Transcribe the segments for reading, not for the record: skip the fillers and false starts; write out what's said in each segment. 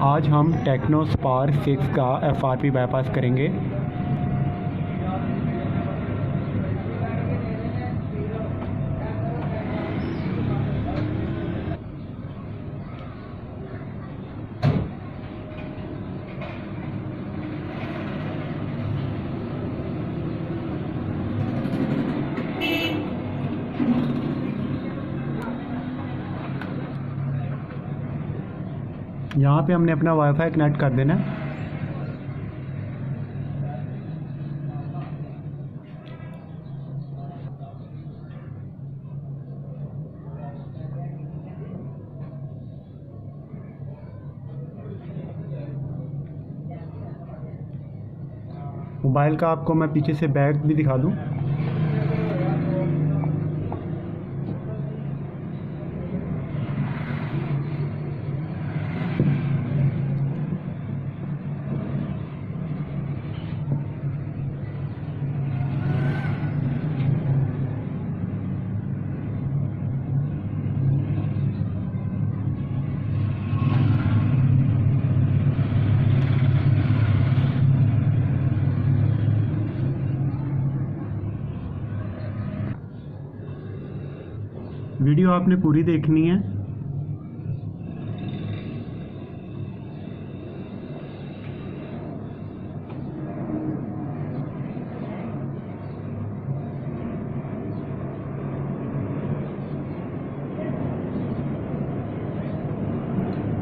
आज हम Tecno Spark 6 का FRP बाईपास करेंगे। यहाँ पे हमने अपना वाईफाई कनेक्ट कर देना है। मोबाइल का आपको मैं पीछे से बैक भी दिखा दूँ। वीडियो आपने पूरी देखनी है।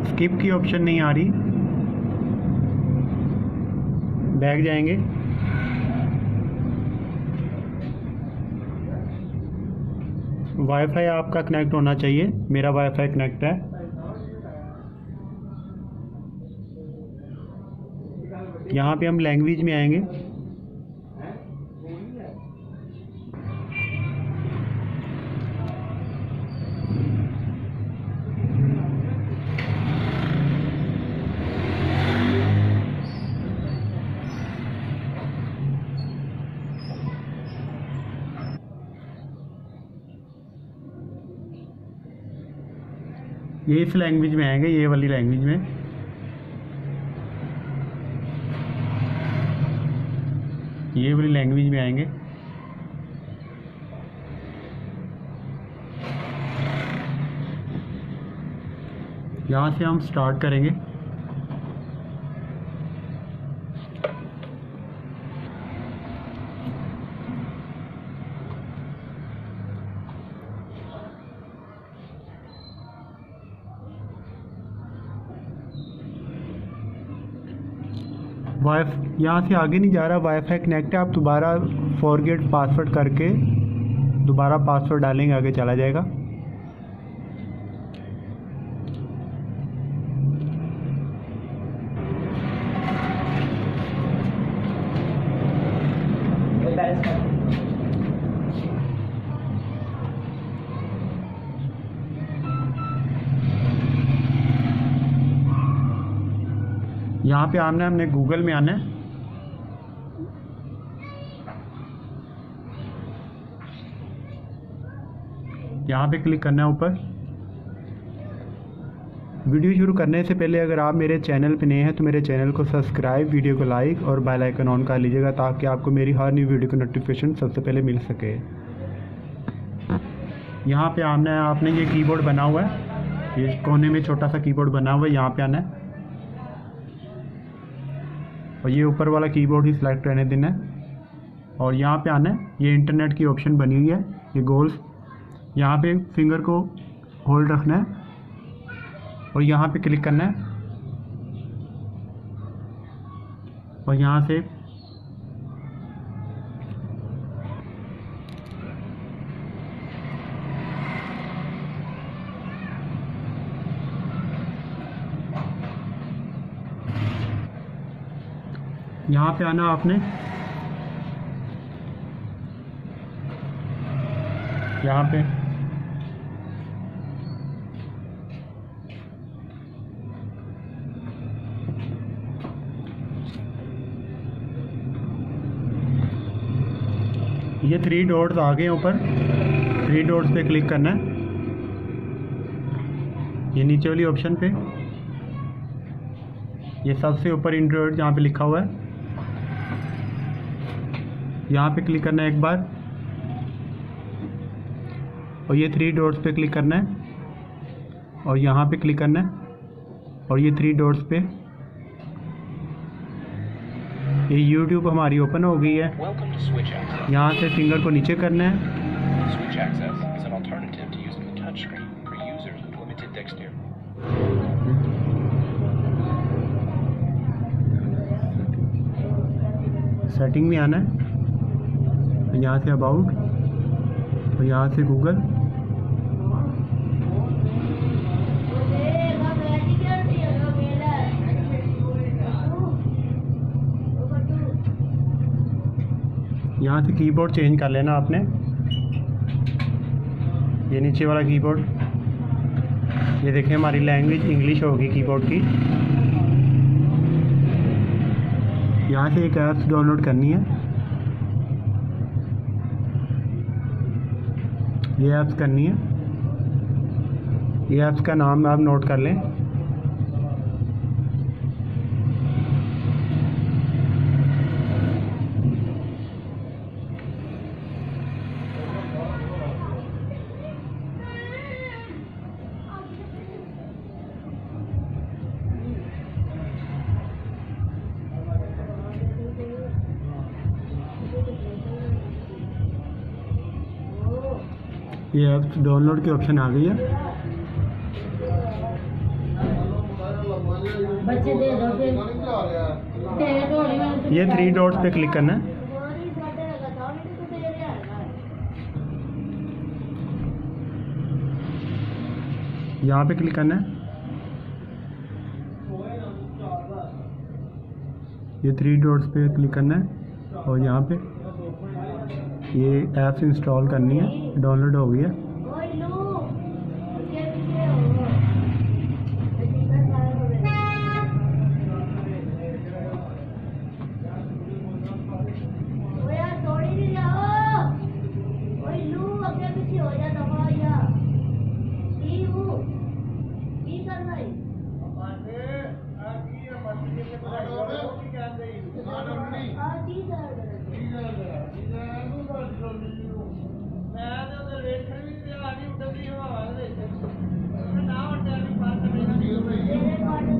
स्किप की ऑप्शन नहीं आ रही। बैक जाएंगे। वाईफाई आपका कनेक्ट होना चाहिए। मेरा वाईफाई कनेक्ट है। यहाँ पे हम लैंग्वेज में आएंगे। ये इस लैंग्वेज में आएंगे, ये वाली लैंग्वेज में। ये वाली लैंग्वेज में आएंगे। यहाँ से हम स्टार्ट करेंगे। यहाँ से आगे नहीं जा रहा, वाईफाई कनेक्ट है। आप दोबारा फॉरगेट पासवर्ड करके दोबारा पासवर्ड डालेंगे, आगे चला जाएगा। यहाँ पे आना है, हमने गूगल में आना है। यहाँ पे क्लिक करना है ऊपर। वीडियो शुरू करने से पहले अगर आप मेरे चैनल पे नए हैं तो मेरे चैनल को सब्सक्राइब, वीडियो को लाइक और बेल आइकन ऑन कर लीजिएगा, ताकि आपको मेरी हर न्यू वीडियो की नोटिफिकेशन सबसे पहले मिल सके। यहाँ पे आना है, आपने ये कीबोर्ड बना हुआ है, ये कोने में छोटा सा कीबोर्ड बना हुआ है, यहाँ पे आना है और ये ऊपर वाला कीबोर्ड ही सिलेक्ट रहने देना है। और यहाँ पे आना है, ये इंटरनेट की ऑप्शन बनी हुई है, ये गोल्स। यहाँ पे फिंगर को होल्ड रखना है और यहाँ पे क्लिक करना है और यहाँ से यहाँ पे आना आपने। यहाँ पे ये 3 डॉट्स आ गए ऊपर, 3 डॉट्स पे क्लिक करना है, ये नीचे वाली ऑप्शन पे। ये सबसे ऊपर एंड्रॉयड जहाँ पे लिखा हुआ है, यहाँ पे क्लिक करना है एक बार, और ये 3 डॉट्स पे क्लिक करना है, और यहाँ पे क्लिक करना है, और ये 3 डॉट्स पे ये YouTube हमारी ओपन हो गई है। यहाँ से फिंगर को नीचे करना है, सेटिंग में आना है, यहाँ से अबाउट, और यहाँ से गूगल, यहाँ से कीबोर्ड चेंज कर लेना आपने, ये नीचे वाला कीबोर्ड, ये देखें हमारी लैंग्वेज इंग्लिश होगी कीबोर्ड की। यहाँ से एक ऐप्स डाउनलोड करनी है, ये ऐप्स करनी है, ये ऐप्स का नाम आप नोट कर लें। ये ऐप्स डाउनलोड की ऑप्शन आ गई है। ये 3 डॉट्स पे क्लिक करना है, यहाँ पे क्लिक करना है, ये 3 डॉट्स पे क्लिक करना है, और यहाँ पे ये ऐप्स इंस्टॉल करनी है, डाउनलोड हो गई है।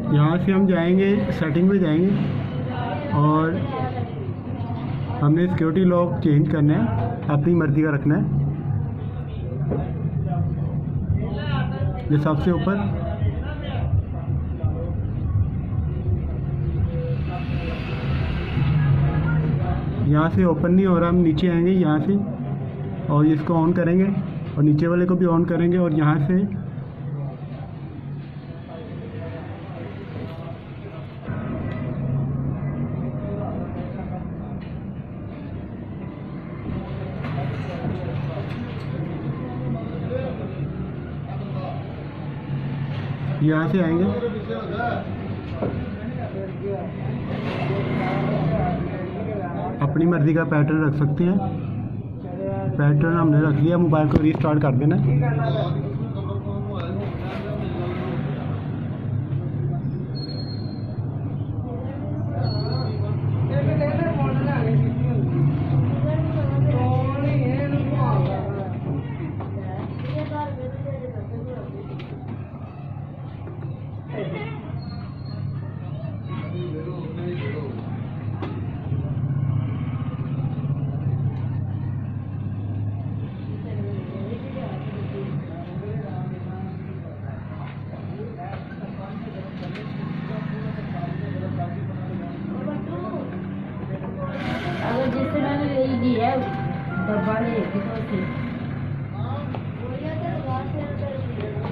यहाँ से हम जाएंगे सेटिंग में जाएंगे, और हमने सिक्योरिटी लॉक चेंज करना है, अपनी मर्ज़ी का रखना है। ये सबसे ऊपर यहाँ से ओपन नहीं हो रहा, हम नीचे आएंगे यहाँ से, और इसको ऑन करेंगे, और नीचे वाले को भी ऑन करेंगे, और यहाँ से यहाँ से आएंगे, अपनी मर्ज़ी का पैटर्न रख सकते हैं। पैटर्न हमने रख लिया, मोबाइल को रीस्टार्ट कर देना।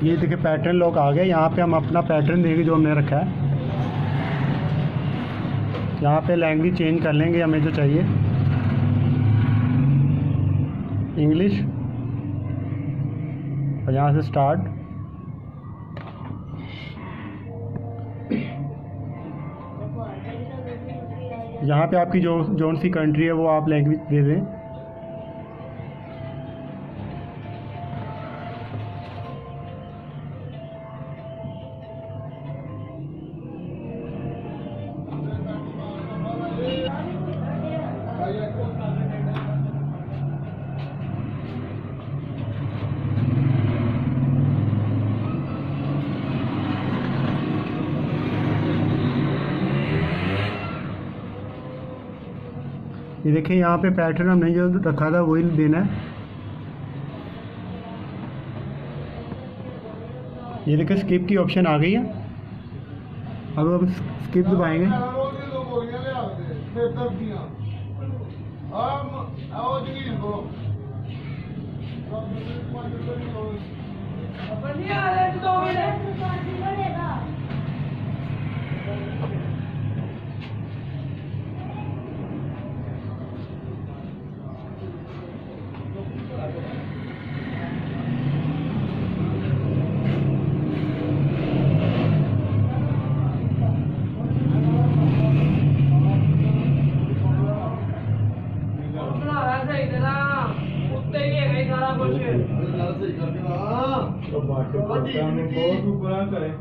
ये देखिए पैटर्न लॉक आ गया। यहाँ पे हम अपना पैटर्न देंगे जो हमने रखा है। यहाँ पे लैंग्वेज चेंज कर लेंगे हमें जो चाहिए, इंग्लिश, और यहाँ से स्टार्ट। यहाँ पे आपकी जोन सी कंट्री है वो आप लैंग्वेज दे दें। ये देखिए यहाँ पे पैटर्न हमने जो रखा था वही देना है। ये देखिए स्किप की ऑप्शन आ गई है। अब स्किप दबाएंगे। करें